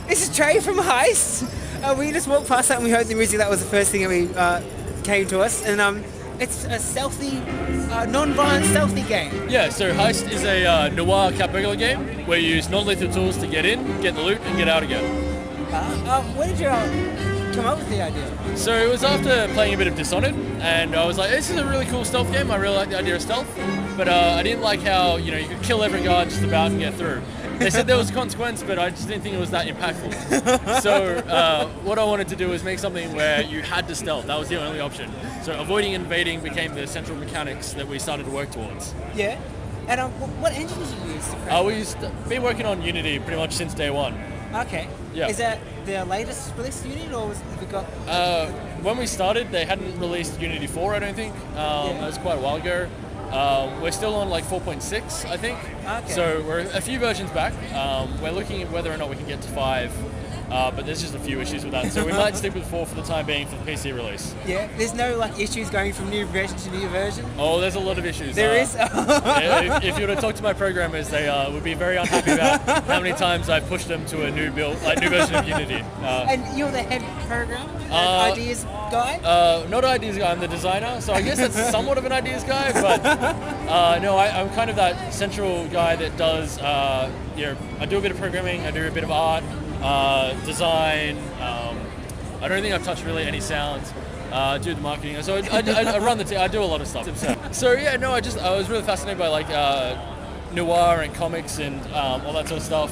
This is Trey from Heist. We just walked past that and we heard the music. That was the first thing that we came to us. And it's a stealthy, non-violent stealthy game. Yeah, so Heist is a noir cat burglar game where you use non-lethal tools to get in, get the loot, and get out again. Where did you come up with the idea? So it was after playing a bit of Dishonored, and I was like, this is a really cool stealth game. I really like the idea of stealth, but I didn't like how you could kill every guard just about and get through. They said there was a consequence, but I just didn't think it was that impactful. So what I wanted to do was make something where you had to stealth. That was the only option. So avoiding invading became the central mechanics that we started to work towards. Yeah. And what engine did you use to create We've been working on Unity pretty much since day one. Okay. Yeah. Is that the latest released Unity, or have you got? When we started, they hadn't released Unity 4, I don't think. That was quite a while ago. We're still on like 4.6, I think. Okay. So we're a few versions back. We're looking at whether or not we can get to 5, but there's just a few issues with that. So we might stick with 4 for the time being for the PC release. Yeah, there's no issues going from new version to new version? Oh, there's a lot of issues. There is? If you were to talk to my programmers, they would be very unhappy about how many times I've pushed them to a new build, new version of Unity. And you're the head program, ideas guy? Not an ideas guy, I'm the designer, so I guess that's somewhat of an ideas guy, but no, I'm kind of that central guy that does, I do a bit of programming, I do a bit of art, design. I don't think I've touched really any sound. Do the marketing. So I run the team. I do a lot of stuff. So yeah, no, I was really fascinated by noir and comics and all that sort of stuff.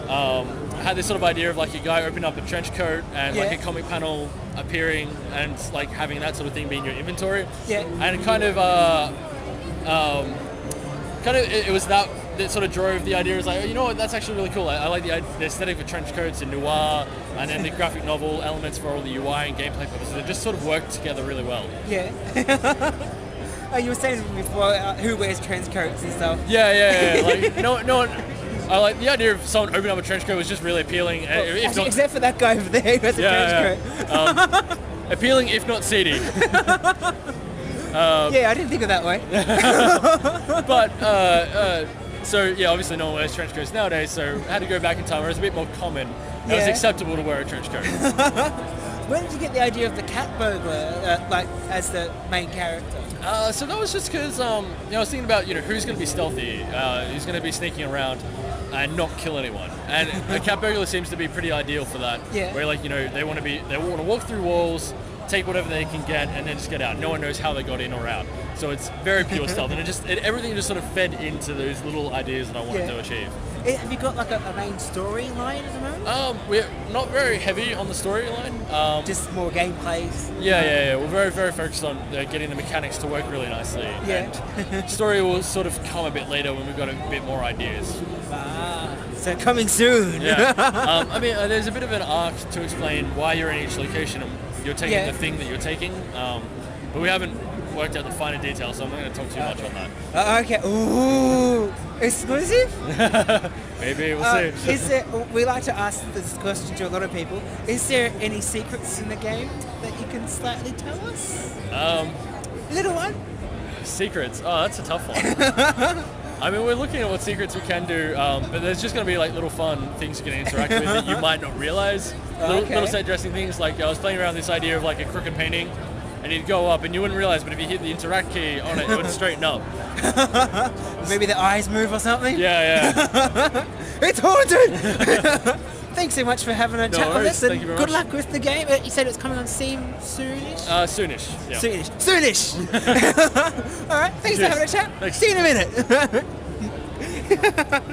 I had this sort of idea of a guy opening up a trench coat and a comic panel appearing and having that sort of thing be in your inventory. Yeah. And it was that sort of drove the idea. It was you know what, that's actually really cool. I like the aesthetic of trench coats and noir, and then the graphic novel elements for all the UI and gameplay purposes. They just sort of worked together really well. Yeah. You were saying before who wears trench coats and stuff. Yeah. No one. I like the idea of someone opening up a trench coat was just really appealing. Except for that guy over there who has a trench coat. Appealing, if not seedy. Yeah, I didn't think of that way. But so yeah, obviously no one wears trench coats nowadays. So I had to go back in time where it was a bit more common. It was acceptable to wear a trench coat. When did you get the idea of the cat burglar, as the main character? So that was just because I was thinking about who's going to be stealthy, who's going to be sneaking around and not kill anyone, and a cat burglar seems to be pretty ideal for that. Yeah. Where they want to walk through walls, take whatever they can get, and then just get out. No one knows how they got in or out. So it's very pure stealth, and everything just sort of fed into those little ideas that I wanted to achieve. Have you got a main storyline at the moment? We're not very heavy on the storyline. Just more gameplays. Yeah. We're very, very focused on getting the mechanics to work really nicely. Yeah. And story will sort of come a bit later when we've got a bit more ideas. So coming soon. Yeah. There's a bit of an arc to explain why you're in each location and you're taking the thing that you're taking. But we haven't worked out the finer details, so I'm not going to talk too much on that. Okay. Ooh, exclusive? Maybe, we'll see. We like to ask this question to a lot of people. Is there any secrets in the game that you can slightly tell us? Little one? Secrets? Oh, that's a tough one. We're looking at what secrets we can do, but there's just going to be little fun things you can interact with that you might not realize. Little set dressing things. I was playing around this idea of a crooked painting, and you'd go up and you wouldn't realize, but if you hit the interact key on it, it would straighten up. Maybe the eyes move or something? Yeah. It's haunted! Thanks so much for having a chat with us, and Thank you very good much. luck with the game. You said it's coming on Steam soonish? Soonish. Yeah. Soonish! Alright, thanks for having a chat. Thanks. See you in a minute.